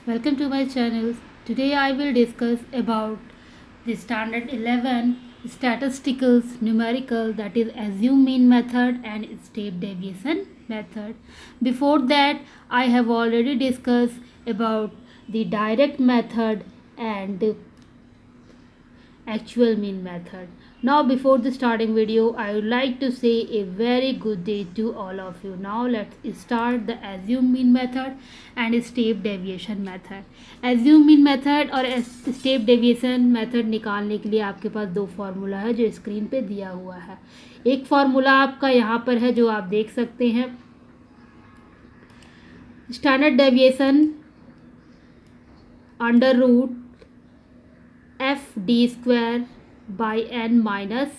Welcome to my channel. Today I will discuss about the standard 11 statisticals numerical, that is assume mean method and step deviation method. Before that I have already discussed about the direct method and actual mean method. Now before the starting video I would like to say a very good day to all of you. Now let's start the assume mean method and step deviation method. assume mean method और step deviation method निकालने के लिए आपके पास दो formula है जो screen पे दिया हुआ है. एक फार्मूला आपका यहाँ पर है जो आप देख सकते हैं, standard deviation under root F D square by N minus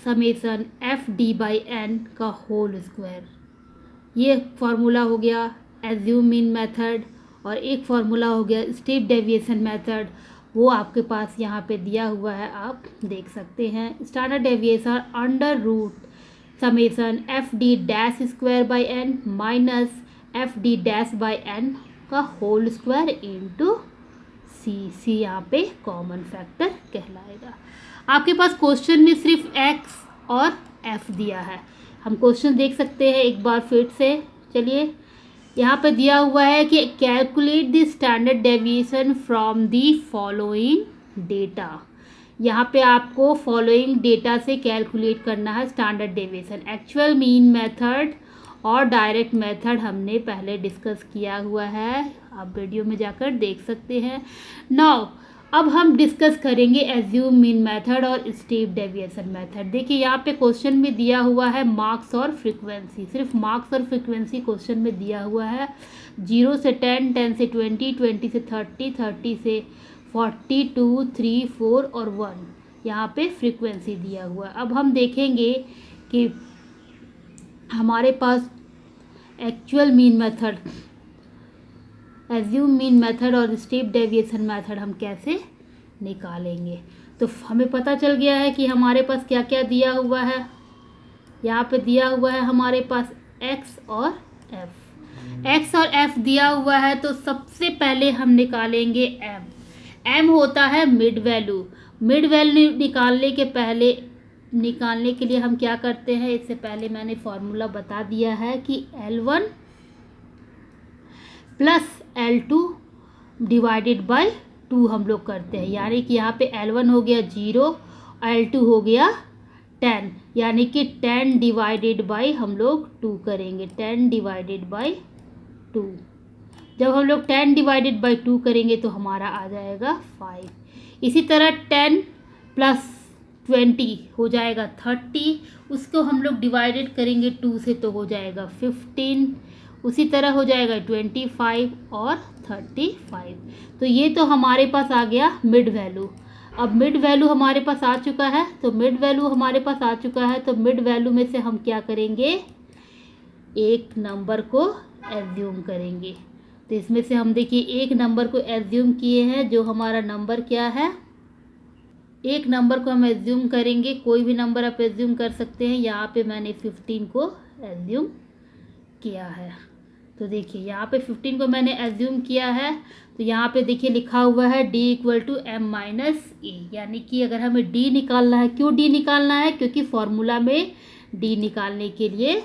summation F D by N का होल स्क्वायर. ये फार्मूला हो गया एज्यूम मीन मेथड. और एक फार्मूला हो गया स्टेप डेविएशन मेथड, वो आपके पास यहाँ पे दिया हुआ है, आप देख सकते हैं. Standard deviation under root summation F D dash square by N minus F D dash by N का होल स्क्वायर इंटू सी यहाँ पे कॉमन फैक्टर कहलाएगा. आपके पास क्वेश्चन में सिर्फ एक्स और एफ दिया है. हम क्वेश्चन देख सकते हैं एक बार फिर से. चलिए, यहाँ पे दिया हुआ है कि calculate the standard deviation from the following data. यहाँ पे आपको फॉलोइंग डेटा से कैलकुलेट करना है standard deviation. Actual mean method और डायरेक्ट मेथड हमने पहले डिस्कस किया हुआ है, आप वीडियो में जाकर देख सकते हैं. नाउ अब हम डिस्कस करेंगे एज्यूम मीन मेथड और स्टेप डेविएशन मेथड. देखिए यहाँ पे क्वेश्चन में दिया हुआ है मार्क्स और फ्रीक्वेंसी. सिर्फ मार्क्स और फ्रीक्वेंसी क्वेश्चन में दिया हुआ है. 0 से 10, 10 से 20, 20 से 30, 30 से 40, 2, 3, 4 और 1 यहाँ पे फ्रीक्वेंसी दिया हुआ है. अब हम देखेंगे कि हमारे पास actual mean method, assume mean method और स्टेप डेविएशन मेथड हम कैसे निकालेंगे. तो हमें पता चल गया है कि हमारे पास क्या क्या दिया हुआ है. यहाँ पे दिया हुआ है हमारे पास एक्स और एफ. एक्स और एफ दिया हुआ है तो सबसे पहले हम निकालेंगे एम. एम होता है मिड वैल्यू. मिड वैल्यू निकालने के लिए हम क्या करते हैं, इससे पहले मैंने फॉर्मूला बता दिया है कि L1 plus L2 divided by 2 हम लोग करते हैं. यानी कि यहाँ पे L1 हो गया 0, L2 हो गया 10, यानी कि 10 डिवाइडेड बाय हम लोग 2 करेंगे. 10 डिवाइडेड बाय 2. जब हम लोग 10 डिवाइडेड बाय 2 करेंगे तो हमारा आ जाएगा 5. इसी तरह 10 प्लस 20 हो जाएगा 30. उसको हम लोग डिवाइडेड करेंगे 2 से तो हो जाएगा 15. उसी तरह हो जाएगा 25 और 35. तो ये तो हमारे पास आ गया मिड वैल्यू. अब मिड वैल्यू हमारे पास आ चुका है, तो मिड वैल्यू में से हम क्या करेंगे, एक नंबर को एज्यूम करेंगे. तो इसमें से हम देखिए एक नंबर को एज्यूम किए हैं, जो हमारा नंबर क्या है, एक नंबर को हम एज्यूम करेंगे. कोई भी नंबर आप एज्यूम कर सकते हैं. यहाँ पे मैंने 15 को एज्यूम किया है. तो देखिए यहाँ पे 15 को मैंने एज्यूम किया है. तो यहाँ पे देखिए लिखा हुआ है d equal to m minus A. यानी कि अगर हमें d निकालना है, क्यों d निकालना है, क्योंकि फॉर्मूला में d निकालने के लिए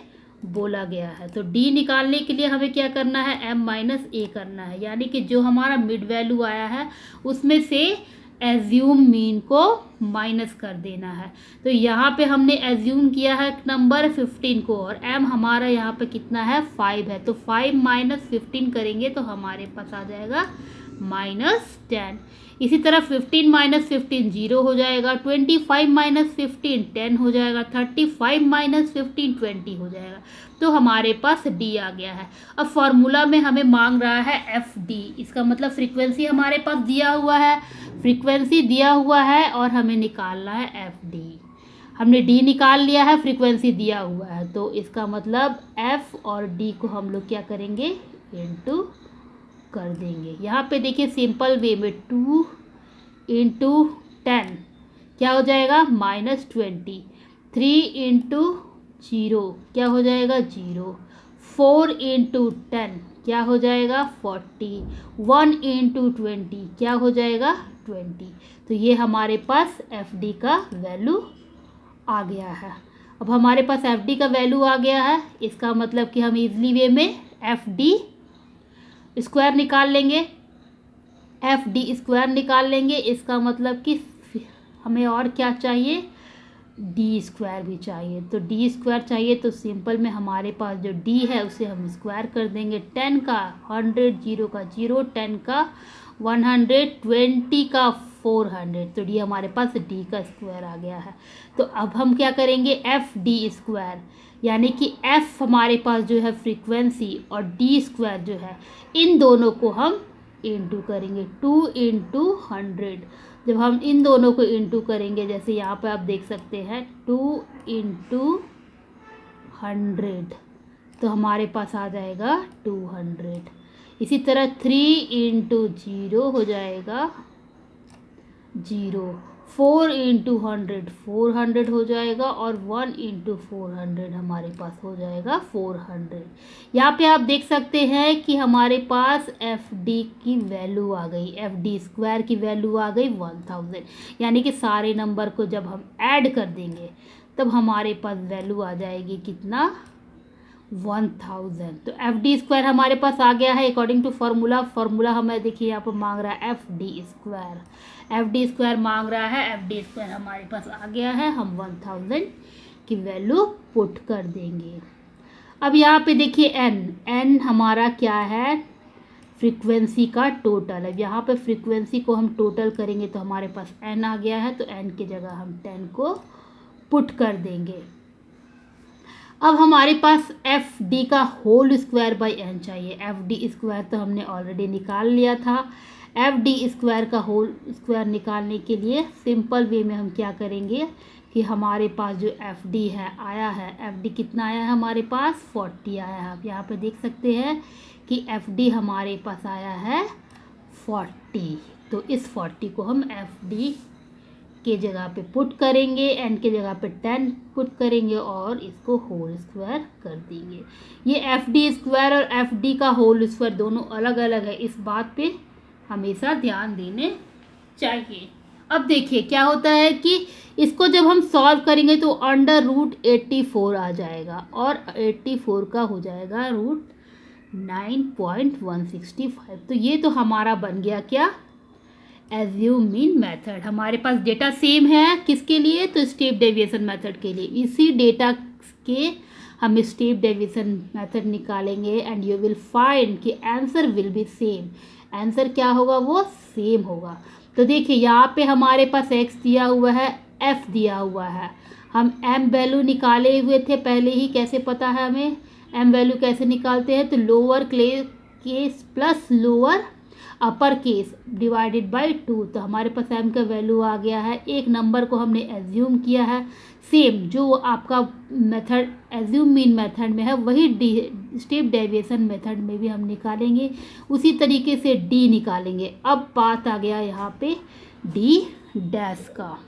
बोला गया है. तो d निकालने के लिए हमें क्या करना है, m माइनस ए करना है. यानी कि जो हमारा मिड वैल्यू आया है उसमें से एज्यूम मीन को माइनस कर देना है. तो यहाँ पे हमने एज्यूम किया है नंबर 15 को, और m हमारा यहाँ पे कितना है, 5 है. तो 5 माइनस 15 करेंगे तो हमारे पास आ जाएगा -10. इसी तरह 15 माइनस 15 0 हो जाएगा. 25 माइनस 15 10 हो जाएगा. 35 माइनस 15 20 हो जाएगा. तो हमारे पास d आ गया है. अब फॉर्मूला में हमें मांग रहा है एफ डी. इसका मतलब फ्रीक्वेंसी हमारे पास दिया हुआ है, और हमें निकालना है एफ डी. हमने d निकाल लिया है, फ्रीक्वेंसी दिया हुआ है. तो इसका मतलब f और d को हम लोग क्या करेंगे, इनटू कर देंगे. यहाँ पे देखिए सिंपल वे में 2 इंटू 10 क्या हो जाएगा, -20. 3 इंटू 0 क्या हो जाएगा, 0. 4 इंटू 10 क्या हो जाएगा 40, 1 इंटू 20 क्या हो जाएगा 20। तो ये हमारे पास एफ डी का वैल्यू आ गया है। अब हमारे पास एफ डी का वैल्यू आ गया है, इसका मतलब कि हम इजली वे में एफ डी स्क्वायर निकाल लेंगे, एफ डी स्क्वायर निकाल लेंगे। इसका मतलब कि हमें और क्या चाहिए, डी स्क्वायर भी चाहिए। तो डी स्क्वायर चाहिए तो सिंपल में हमारे पास जो डी है उसे हम स्क्वायर कर देंगे। 10 का 100, 0 का 0, 10 का 100, 20 का 400। तो डी हमारे पास डी का स्क्वायर आ गया है। तो अब हम क्या करेंगे, एफ डी स्क्वायर, यानी कि एफ हमारे पास जो है फ्रीक्वेंसी और डी स्क्वायर जो है, इन दोनों को हम इंटू करेंगे। 2 इंटू 100, जब हम इन दोनों को इंटू करेंगे, जैसे यहाँ पे आप देख सकते हैं 2 इंटू 100, तो हमारे पास आ जाएगा 200। इसी तरह 3 इंटू 0 हो जाएगा 0, 4 इंटू 100 400 हो जाएगा, और 1 इंटू 400 हमारे पास हो जाएगा 400। यहाँ पे आप देख सकते हैं कि हमारे पास एफ डी की वैल्यू आ गई, एफ डी स्क्वायर की वैल्यू आ गई 1000। यानी कि सारे नंबर को जब हम ऐड कर देंगे तब हमारे पास वैल्यू आ जाएगी कितना, 1000। तो एफ डी स्क्वायर हमारे पास आ गया है अकॉर्डिंग टू फार्मूला हमें देखिए यहाँ पर मांग रहा है F D square, F D square मांग रहा है, एफ डी स्क्वायर हमारे पास आ गया है, हम 1000 की वैल्यू पुट कर देंगे। अब यहाँ पे देखिए एन हमारा क्या है, फ्रीक्वेंसी का टोटल है। यहाँ पे फ्रीक्वेंसी को हम टोटल करेंगे तो हमारे पास एन आ गया है, तो एन की जगह हम 10 को पुट कर देंगे। अब हमारे पास एफ डी का होल स्क्वायर बाई एन चाहिए। एफ डी स्क्वायर तो हमने ऑलरेडी निकाल लिया था। एफ डी स्क्वायर का होल स्क्वायर निकालने के लिए सिंपल वे में हम क्या करेंगे कि हमारे पास जो एफ डी है आया है, एफ डी कितना आया है हमारे पास 40 आया है। आप यहाँ पे देख सकते हैं कि एफ डी हमारे पास आया है 40। तो इस 40 को हम एफ डी के जगह पे पुट करेंगे, एन के जगह पे 10 पुट करेंगे और इसको होल स्क्वायर कर देंगे। ये एफ डी स्क्वायर और एफ डी का होल स्क्वायर दोनों अलग अलग है, इस बात पे हमेशा ध्यान देने चाहिए। अब देखिए क्या होता है कि इसको जब हम सॉल्व करेंगे तो √84 आ जाएगा, और 84 का हो जाएगा √9.165। तो ये तो हमारा बन गया क्या, एज्यूम मीन मेथड। हमारे पास डेटा सेम है किसके लिए, तो स्टेप डेविएशन मेथड के लिए। इसी डेटा के हम स्टेप डेविएशन मेथड निकालेंगे एंड यू विल फाइंड कि answer will be same. Answer क्या होगा, वो सेम होगा। तो देखिए यहाँ पे हमारे पास x दिया हुआ है, f दिया हुआ है। हम m वैल्यू निकाले हुए थे पहले ही, कैसे पता है हमें m वैल्यू कैसे निकालते हैं, तो lower case plus lower upper case divided by 2। तो हमारे पास m का वैल्यू आ गया है। एक नंबर को हमने एज्यूम किया है, सेम जो आपका मेथड एज्यूम मीन मेथड में है वही स्टेप डेविएशन मेथड में भी हम निकालेंगे, उसी तरीके से d निकालेंगे। अब बात आ गया यहाँ पे d डैश का।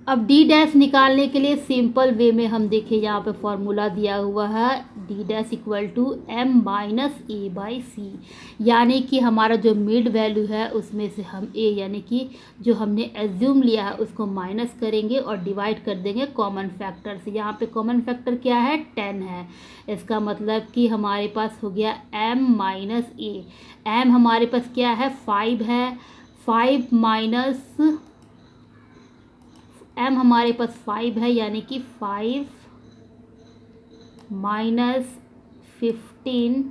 अब d डैश निकालने के लिए सिंपल वे में हम देखिए यहाँ पे फॉर्मूला दिया हुआ है d dash equal to m minus a by C, यानी कि हमारा जो मिड वैल्यू है उसमें से हम a यानी कि जो हमने एज्यूम लिया है उसको माइनस करेंगे और डिवाइड कर देंगे कॉमन फैक्टर से। यहाँ पे कॉमन फैक्टर क्या है, 10 है। इसका मतलब कि हमारे पास हो गया m माइनस a। m हमारे पास क्या है, 5 है। 5 माइनस m हमारे पास 5 है, यानी कि 5 माइनस 15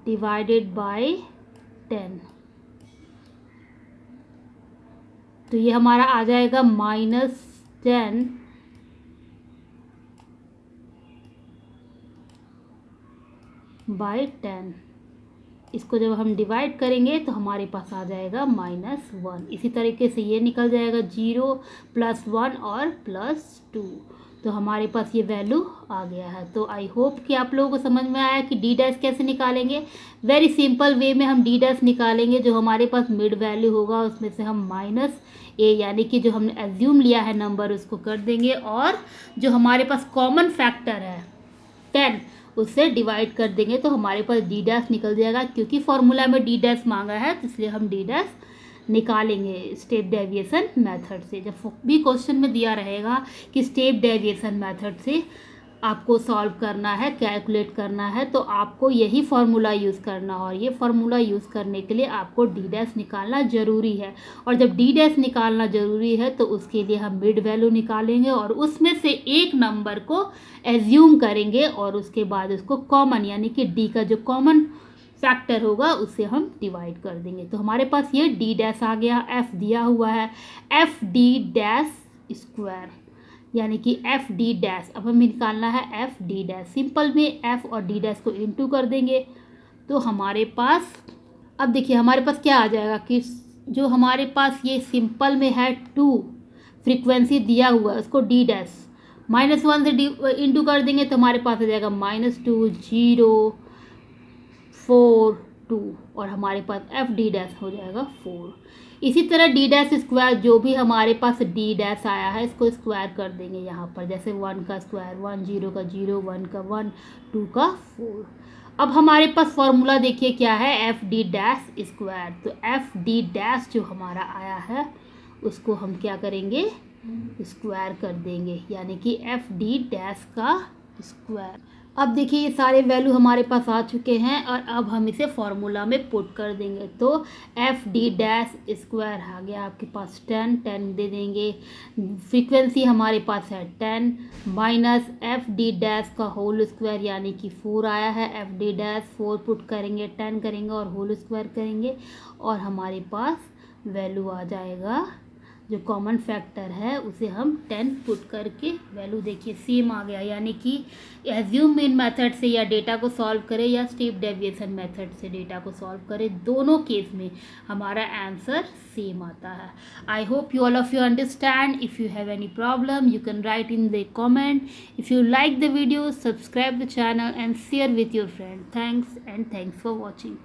डिवाइडेड बाय 10। तो ये हमारा आ जाएगा -10 बाय 10। इसको जब हम डिवाइड करेंगे तो हमारे पास आ जाएगा -1। इसी तरीके से ये निकल जाएगा 0 + 1 और +2। तो हमारे पास ये वैल्यू आ गया है। तो आई होप कि आप लोगों को समझ में आया कि डी डैश कैसे निकालेंगे। वेरी सिंपल वे में हम डी डैश निकालेंगे। जो हमारे पास मिड वैल्यू होगा उसमें से हम -a यानी कि जो हमने एज्यूम लिया है नंबर उसको कर देंगे, और जो हमारे पास कॉमन फैक्टर है 10 उससे डिवाइड कर देंगे तो हमारे पास डी डैश निकल जाएगा। क्योंकि फॉर्मूला में डी डैश मांगा है तो इसलिए हम डी डैश निकालेंगे स्टेप डेविएशन मेथड से। जब भी क्वेश्चन में दिया रहेगा कि स्टेप डेविएशन मेथड से आपको सॉल्व करना है, कैलकुलेट करना है, तो आपको यही फार्मूला यूज़ करना, और ये फार्मूला यूज़ करने के लिए आपको डी डैश निकालना ज़रूरी है। और जब डी डैश निकालना ज़रूरी है तो उसके लिए हम मिड वैल्यू निकालेंगे और उसमें से एक नंबर को एज्यूम करेंगे और उसके बाद उसको कॉमन यानी कि डी का जो कॉमन फैक्टर होगा उससे हम डिवाइड कर देंगे। तो हमारे पास ये डी डैश आ गया, एफ दिया हुआ है, एफ डी डैश स्क्वायर यानी कि एफ डी डैश। अब हमें निकालना है एफ डी डैश। सिंपल में एफ और डी डैश को इनटू कर देंगे तो हमारे पास, अब देखिए हमारे पास क्या आ जाएगा कि जो हमारे पास ये सिंपल में है 2 फ्रीक्वेंसी दिया हुआ है उसको डी डैश -1 से इंटू कर देंगे तो हमारे पास आ जाएगा -2 0 4 2 और हमारे पास एफ डी डैश हो जाएगा 4। इसी तरह डी डैश स्क्वायर जो भी हमारे पास डी डैश आया है इसको स्क्वायर कर देंगे यहाँ पर, जैसे 1 का स्क्वायर 1, 0 का 0, 1 का 1, 2 का 4। अब हमारे पास फॉर्मूला देखिए क्या है, एफ डी डैश स्क्वायर। तो एफ डी डैश जो हमारा आया है उसको हम क्या करेंगे, स्क्वायर कर देंगे यानी कि एफ डी डैश का स्क्वायर। अब देखिए ये सारे वैल्यू हमारे पास आ चुके हैं और अब हम इसे फॉर्मूला में पुट कर देंगे। तो एफ डी डैश स्क्वायर आ गया आपके पास 10 दे देंगे, फ्रीक्वेंसी हमारे पास है 10 माइनस एफ डी डैश का होल स्क्वायर यानी कि 4 आया है। एफ डी डैश 4 पुट करेंगे, 10 करेंगे और होल स्क्वायर करेंगे और हमारे पास वैल्यू आ जाएगा, जो कॉमन फैक्टर है उसे हम 10 पुट करके वैल्यू देखिए सेम आ गया। यानी कि एज्यूम मीन मेथड से या डेटा को सॉल्व करें या स्टेप डेविएशन मेथड से डेटा को सॉल्व करें, दोनों केस में हमारा आंसर सेम आता है। I hope you all of you understand. If you have any problem you can write in the comment. If you like the video subscribe the channel and share with your friend. Thanks for watching.